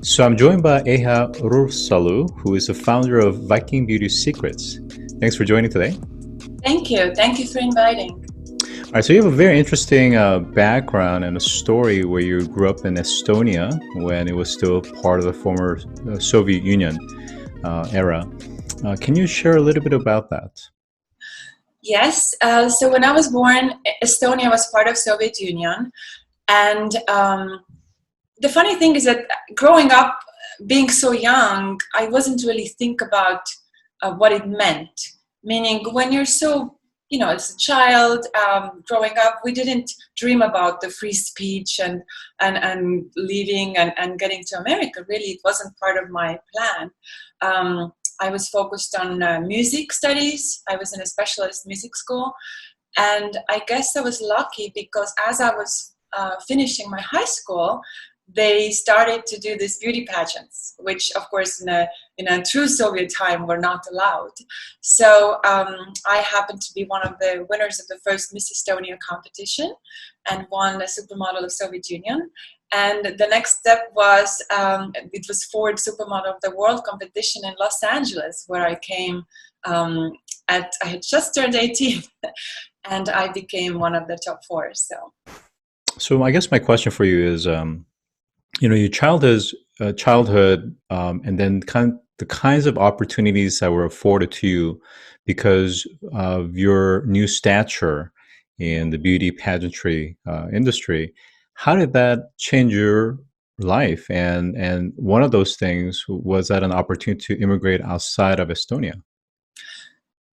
So I'm joined by Eha Urbsalu, who is the founder of Viking Beauty Secrets. Thanks for joining today. Thank you. Thank you for inviting. All right, so you have a very interesting background and a story where you grew up in Estonia when it was still part of the former Soviet Union era. Can you share a little bit about that? Yes. So when I was born, Estonia was part of Soviet Union. And the funny thing is that growing up, being so young, I wasn't really think about what it meant. Meaning when you're so, as a child growing up, we didn't dream about the free speech and leaving and getting to America. Really, it wasn't part of my plan. I was focused on music studies. I was in a specialist music school. And I guess I was lucky because as I was finishing my high school, they started to do these beauty pageants, which of course in a true Soviet time were not allowed. So I happened to be one of the winners of the first Miss Estonia competition and won the Supermodel of Soviet Union. And the next step was, it was Ford Supermodel of the World competition in Los Angeles, where I came I had just turned 18 and I became one of the top four. So I guess my question for you is, your childhood, and then the kinds of opportunities that were afforded to you because of your new stature in the beauty pageantry industry. How did that change your life? And one of those things was that an opportunity to immigrate outside of Estonia.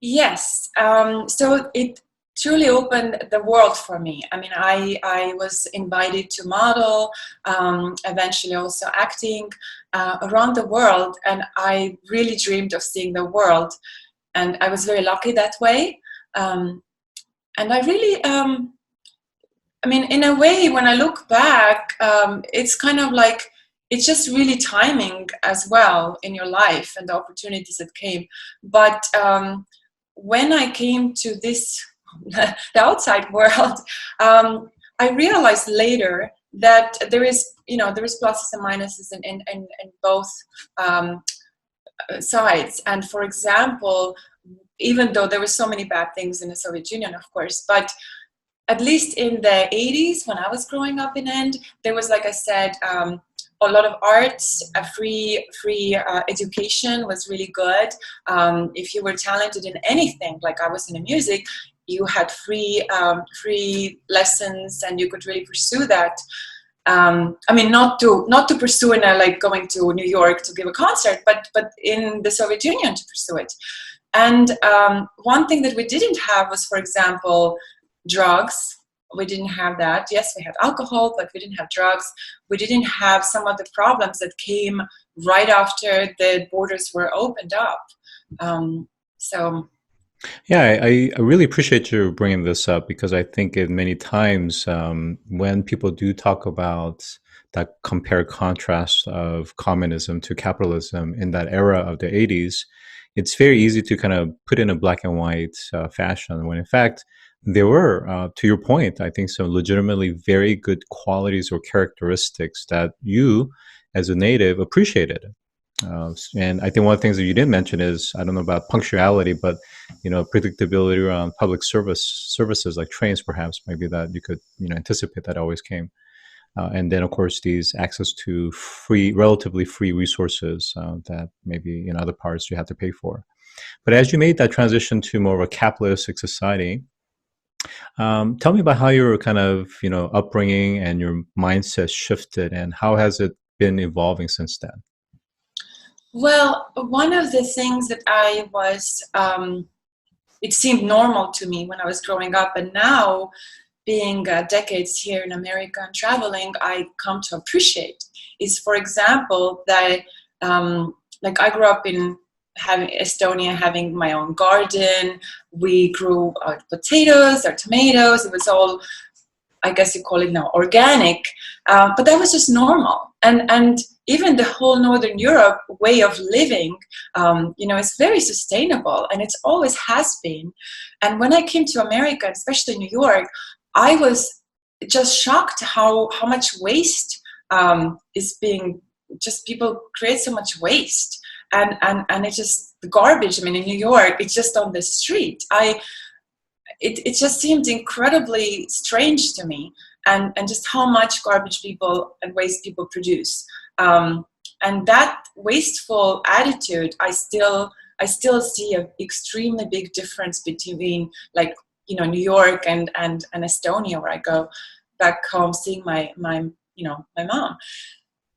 Yes. So it truly opened the world for me. I mean, I was invited to model, eventually also acting around the world, and I really dreamed of seeing the world, and I was very lucky that way. And I really, in a way, when I look back, it's kind of like, it's just really timing as well in your life and the opportunities that came. But when I came to the outside world, I realized later that there is pluses and minuses in both sides. And for example, even though there were so many bad things in the Soviet Union, of course, but at least in the 80s, when I was growing up in End, there was, like I said, a lot of arts, free education was really good. If you were talented in anything, like I was in music, you had free lessons, and you could really pursue that. Not to pursue in like going to New York to give a concert, but in the Soviet Union to pursue it. And one thing that we didn't have was, for example, drugs. We didn't have that. Yes, we had alcohol, but we didn't have drugs. We didn't have some of the problems that came right after the borders were opened up. Yeah, I really appreciate you bringing this up because I think it many times when people do talk about that compare contrast of communism to capitalism in that era of the 80s, it's very easy to kind of put in a black and white fashion when in fact there were, to your point, I think some legitimately very good qualities or characteristics that you as a native appreciated. And I think one of the things that you didn't mention is, I don't know about punctuality, but predictability around public services like trains, perhaps maybe that you could anticipate that always came. And then of course these access to relatively free resources that maybe in other parts you have to pay for. But as you made that transition to more of a capitalistic society, tell me about how your kind of upbringing and your mindset shifted, and how has it been evolving since then? Well, one of the things that I was, it seemed normal to me when I was growing up, and now being decades here in America and traveling, I come to appreciate is, for example, that like I grew up in having Estonia, having my own garden. We grew our potatoes, our tomatoes. It was all, I guess you call it now, organic, but that was just normal. And even the whole Northern Europe way of living, is very sustainable, and it always has been. And when I came to America, especially New York, I was just shocked how much waste is being just people create so much waste, and it's just the garbage. I mean, in New York, it's just on the street. It just seemed incredibly strange to me, and just how much garbage people and waste people produce. And that wasteful attitude, I still see an extremely big difference between, like, you know, New York and Estonia, where I go back home seeing my mom.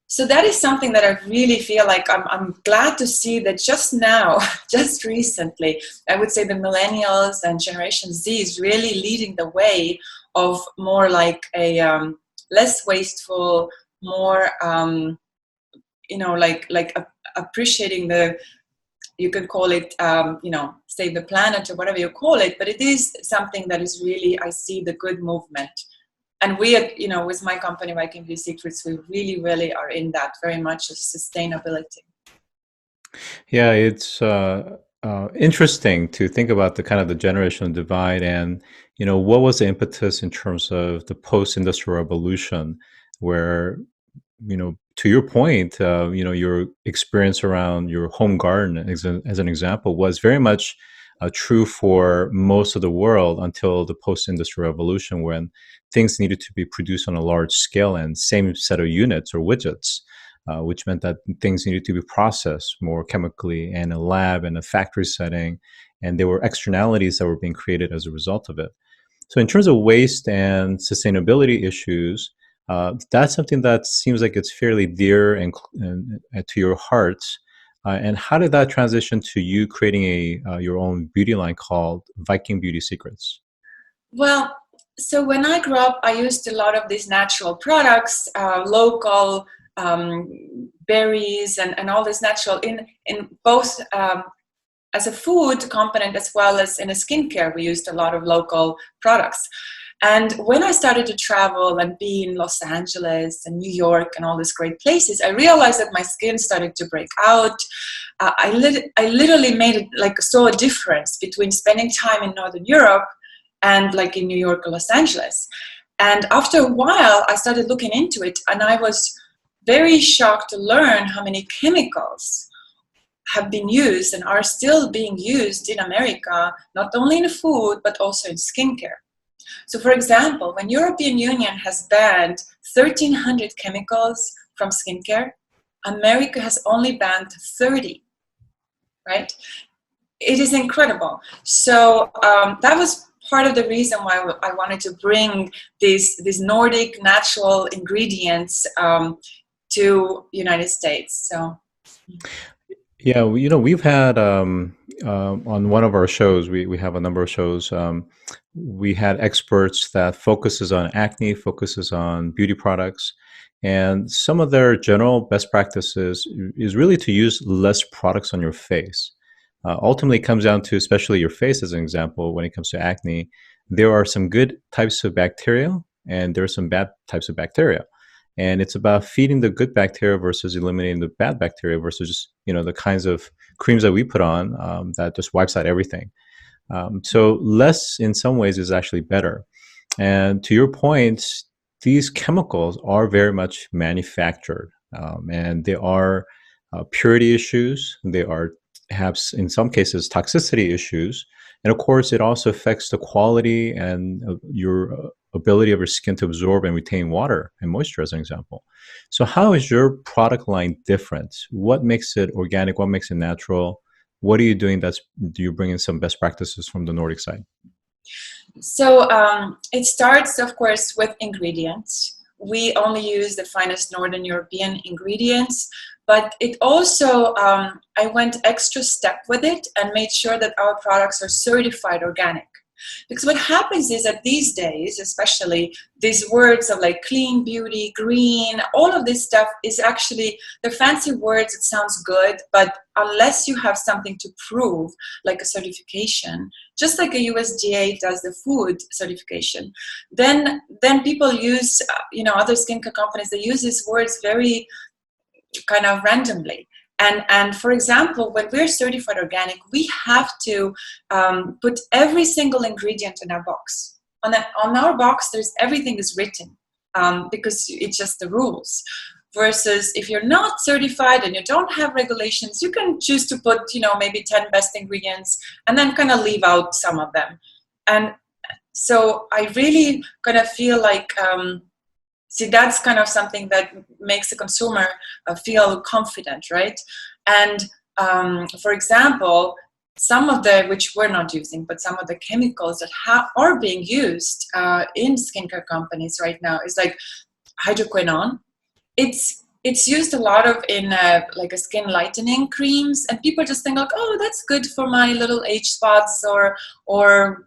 So that is something that I really feel like I'm glad to see that just now, just recently, I would say the millennials and Generation Z is really leading the way of more like a less wasteful, more appreciating the, you could call it save the planet or whatever you call it, but it is something that is really, I see the good movement. And we, with my company, Viking Beauty Secrets, we really, really are in that very much of sustainability. Yeah, it's interesting to think about the kind of the generational divide, and what was the impetus in terms of the post-industrial revolution, where to your point, your experience around your home garden, as an example, was very much true for most of the world until the post-industrial revolution, when things needed to be produced on a large scale and same set of units or widgets, which meant that things needed to be processed more chemically in a lab and a factory setting, and there were externalities that were being created as a result of it. So in terms of waste and sustainability issues, that's something that seems like it's fairly dear and to your heart. And how did that transition to you creating your own beauty line called Viking Beauty Secrets? Well, so when I grew up, I used a lot of these natural products, local berries, and all this natural in both as a food component as well as in a skincare. We used a lot of local products. And when I started to travel and be in Los Angeles and New York and all these great places, I realized that my skin started to break out. I literally made it, like, saw a difference between spending time in Northern Europe and like in New York or Los Angeles. And after a while, I started looking into it, and I was very shocked to learn how many chemicals have been used and are still being used in America, not only in food, but also in skincare. So for example, when European Union has banned 1,300 chemicals from skincare, America has only banned 30, right? It is incredible. So that was part of the reason why I wanted to bring these Nordic natural ingredients to United States. So. Yeah, we've had on one of our shows, we have a number of shows. We had experts that focuses on acne, focuses on beauty products, and some of their general best practices is really to use less products on your face. Ultimately, it comes down to, especially your face as an example, when it comes to acne, there are some good types of bacteria and there are some bad types of bacteria. And it's about feeding the good bacteria versus eliminating the bad bacteria versus just, the kinds of creams that we put on that just wipes out everything. So less in some ways is actually better. And to your point, these chemicals are very much manufactured, and they are purity issues. They are have in some cases toxicity issues, and of course it also affects the quality and your ability of your skin to absorb and retain water and moisture, as an example. So how is your product line different? What makes it organic? What makes it natural? What are you doing do you bring in some best practices from the Nordic side? So it starts, of course, with ingredients. We only use the finest Northern European ingredients, but it also, I went extra step with it and made sure that our products are certified organic. Because what happens is that these days, especially, these words of like clean beauty, green, all of this stuff is actually, they're fancy words, it sounds good, but unless you have something to prove, like a certification, just like a USDA does the food certification, then people use, other skincare companies, they use these words very kind of randomly. And for example, when we're certified organic, we have to put every single ingredient in our box. On our box, everything is written because it's just the rules. versus if you're not certified and you don't have regulations, you can choose to put, maybe 10 best ingredients and then kind of leave out some of them. And so I really kind of feel like, see, that's kind of something that makes the consumer feel confident, right? And for example, some of the, which we're not using, but some of the chemicals that are being used in skincare companies right now is like hydroquinone. It's used a lot of in like a skin lightening creams, and people just think like, oh, that's good for my little age spots or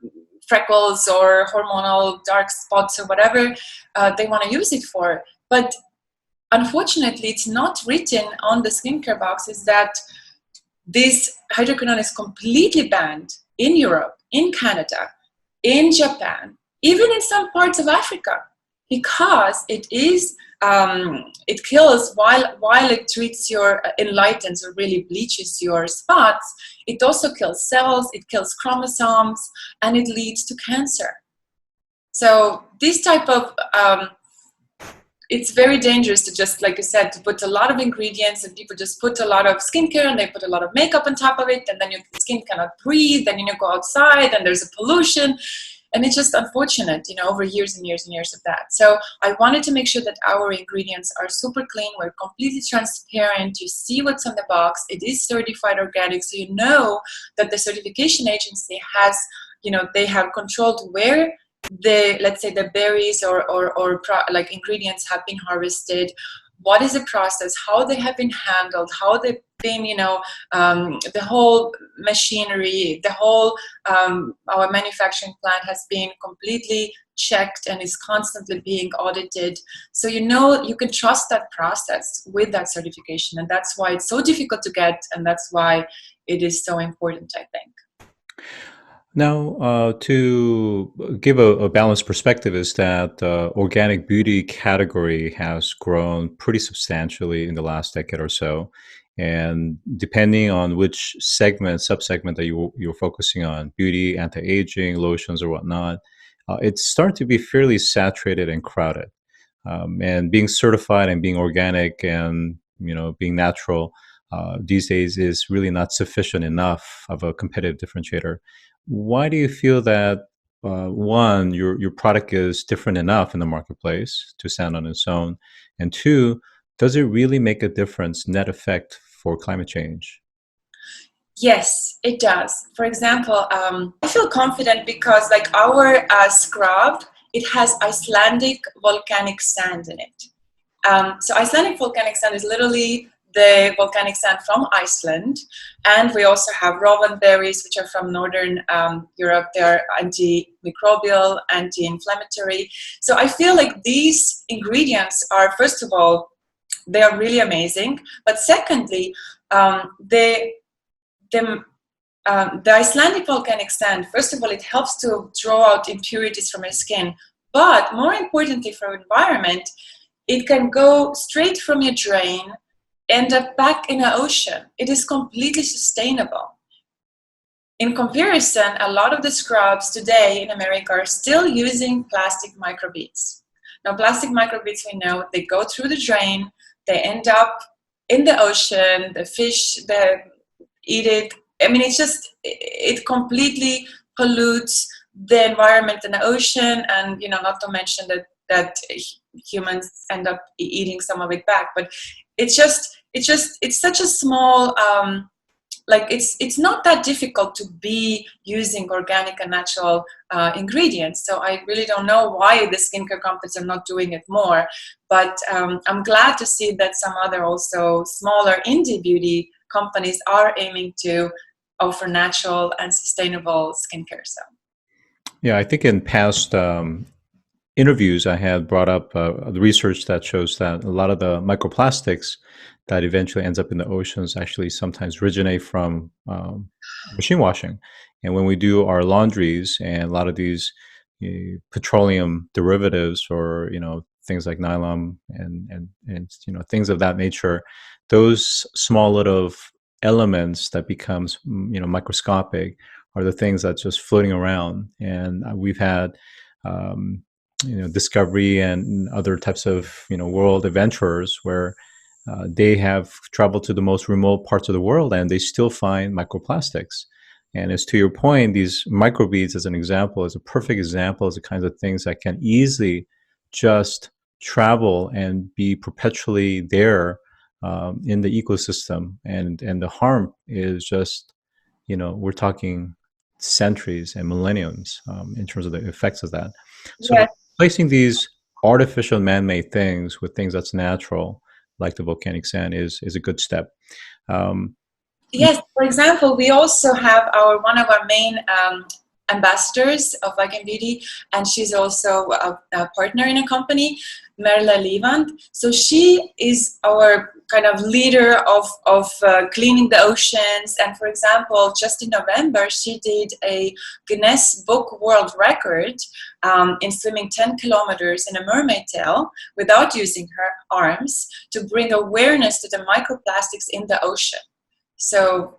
freckles or hormonal dark spots or whatever they want to use it for. But unfortunately, it's not written on the skincare boxes that this hydroquinone is completely banned in Europe, in Canada, in Japan, even in some parts of Africa, because it is it kills while it treats your enlightens or really bleaches your spots. It also kills cells, it kills chromosomes, and it leads to cancer. So this type of it's very dangerous to just, like I said, to put a lot of ingredients, and people just put a lot of skincare and they put a lot of makeup on top of it, and then your skin cannot breathe, and you go outside and there's a pollution. And it's just unfortunate, over years and years and years of that. So I wanted to make sure that our ingredients are super clean. We're completely transparent. You see what's on the box. It is certified organic. So you know that the certification agency has, they have controlled where the, let's say, the berries or like ingredients have been harvested, what is the process, how they have been handled, how they've been, the whole machinery, the whole, our manufacturing plant has been completely checked and is constantly being audited. So, you can trust that process with that certification. And that's why it's so difficult to get. And that's why it is so important, I think. Now, to give a balanced perspective, is that organic beauty category has grown pretty substantially in the last decade or so. And depending on which subsegment that you're focusing on, beauty, anti-aging, lotions, or whatnot, it's starting to be fairly saturated and crowded. And being certified and being organic and being natural these days is really not sufficient enough of a competitive differentiator. Why do you feel that one, your product is different enough in the marketplace to stand on its own, and two, does it really make a difference, net effect for climate change? Yes, it does. For example, I feel confident because like our scrub, it has Icelandic volcanic sand in it. So Icelandic volcanic sand is literally the volcanic sand from Iceland. And we also have rowanberries, which are from Northern Europe. They're antimicrobial, anti-inflammatory. So I feel like these ingredients are, first of all, they are really amazing. But secondly, the Icelandic volcanic sand, first of all, it helps to draw out impurities from your skin. But more importantly for environment, it can go straight from your drain, end up back in the ocean. It is completely sustainable. In comparison, a lot of the scrubs today in America are still using plastic microbeads. Now, plastic microbeads, we know, they go through the drain, they end up in the ocean, the fish, they eat it. I mean, it completely pollutes the environment in the ocean, and, not to mention that humans end up eating some of it back. But it's such a small, it's not that difficult to be using organic and natural ingredients. So I really don't know why the skincare companies are not doing it more. But I'm glad to see that some other also smaller indie beauty companies are aiming to offer natural and sustainable skincare. So. Yeah, I think in past interviews, I had brought up the research that shows that a lot of the microplastics that eventually ends up in the oceans actually sometimes originate from machine washing. And when we do our laundries, and a lot of these petroleum derivatives, or things like nylon and things of that nature, those small little elements that becomes microscopic are the things that's just floating around. And we've had Discovery and other types of world adventurers where they have traveled to the most remote parts of the world and they still find microplastics. And as to your point, these microbeads, as an example, is a perfect example of the kinds of things that can easily just travel and be perpetually there in the ecosystem. And the harm is just, we're talking centuries and millenniums in terms of the effects of that. So Yes. placing these artificial man-made things with things that's natural, like the volcanic sand, is a good step. Um, Yes, for example, we also have one of our main ambassadors of Viking Beauty, and she's also a partner in a company, Merla Levand. So she is our kind of leader of cleaning the oceans. And for example, just in November, she did a Guinness Book World Record in swimming 10 kilometers in a mermaid tail without using her arms to bring awareness to the microplastics in the ocean. So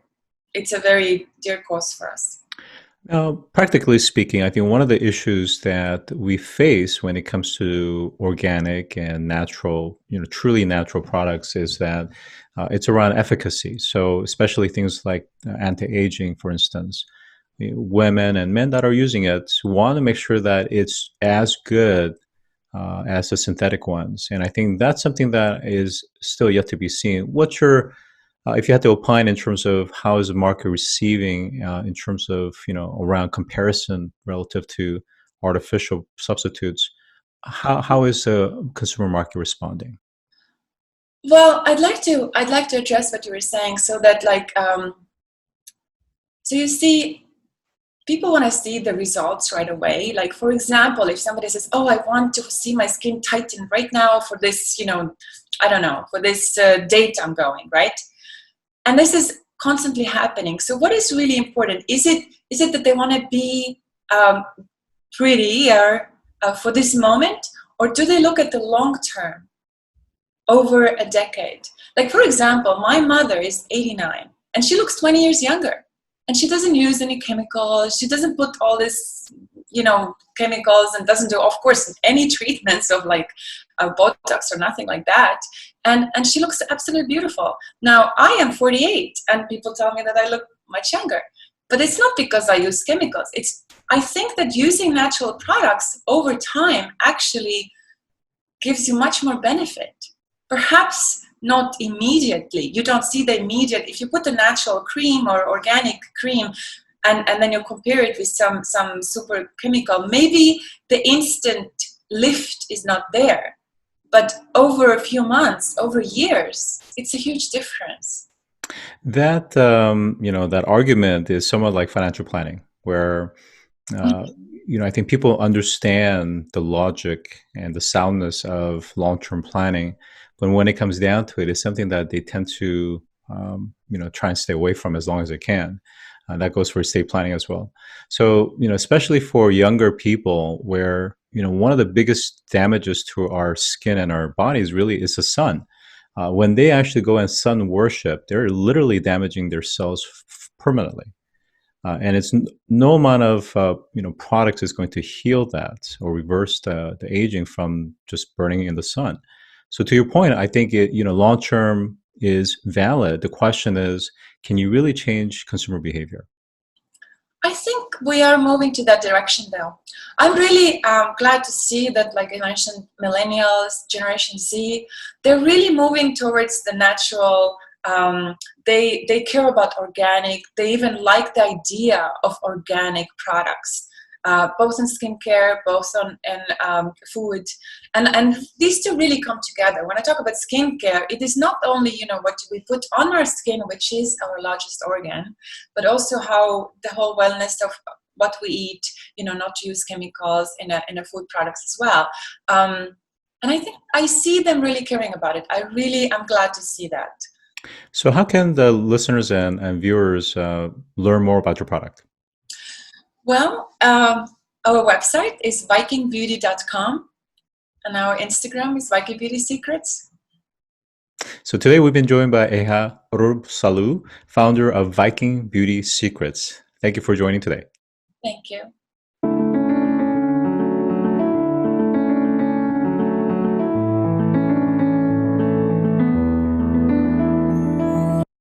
it's a very dear cause for us. Now, practically speaking, I think one of the issues that we face when it comes to organic and natural, truly natural products is that it's around efficacy. So, especially things like anti-aging, for instance, women and men that are using it want to make sure that it's as good as the synthetic ones. And I think that's something that is still yet to be seen. What's your if you had to opine in terms of how is the market receiving in terms of around comparison relative to artificial substitutes, how is the consumer market responding? Well, I'd like to address what you were saying, so that so you see, people want to see the results right away. Like, for example, if somebody says, "Oh, I want to see my skin tighten right now for this, I don't know, for this date I'm going," right? And this is constantly happening. So what is really important? Is it that they want to be pretty or for this moment, or do they look at the long term over a decade? Like, for example, my mother is 89 and she looks 20 years younger, and she doesn't use any chemicals. She doesn't put all this, chemicals, and doesn't do, of course, any treatments of like Botox or nothing like that. And she looks absolutely beautiful. Now, I am 48 and people tell me that I look much younger. But it's not because I use chemicals. I think that using natural products over time actually gives you much more benefit. Perhaps not immediately. You don't see the immediate. If you put a natural cream or organic cream and then you compare it with some super chemical, maybe the instant lift is not there. But over a few months, over years, it's a huge difference. That that argument is somewhat like financial planning, where uh, I think people understand the logic and the soundness of long-term planning, but when it comes down to it, it's something that they tend to try and stay away from as long as they can. That goes for estate planning as well. So especially for younger people, where one of the biggest damages to our skin and our bodies really is the sun. When they actually go and sun worship, they're literally damaging their cells permanently. And it's no amount of products is going to heal that or reverse the aging from just burning in the sun. So to your point, I think it long term is valid. The question is, can you really change consumer behavior? I think we are moving to that direction, though. I'm really glad to see that, like I mentioned, millennials, Generation Z, they're really moving towards the natural. They care about organic. They even like the idea of organic products, both in skincare, both in food, and these two really come together. When I talk about skincare, it is not only what we put on our skin, which is our largest organ, but also how the whole wellness of what we eat. Not to use chemicals in a food products as well. And I think I see them really caring about it. I'm glad to see that. So how can the listeners and viewers learn more about your product? Well, our website is vikingbeauty.com, and our Instagram is Viking Beauty Secrets. So today we've been joined by Eha Urbsalu, founder of Viking Beauty Secrets. Thank you for joining today. Thank you.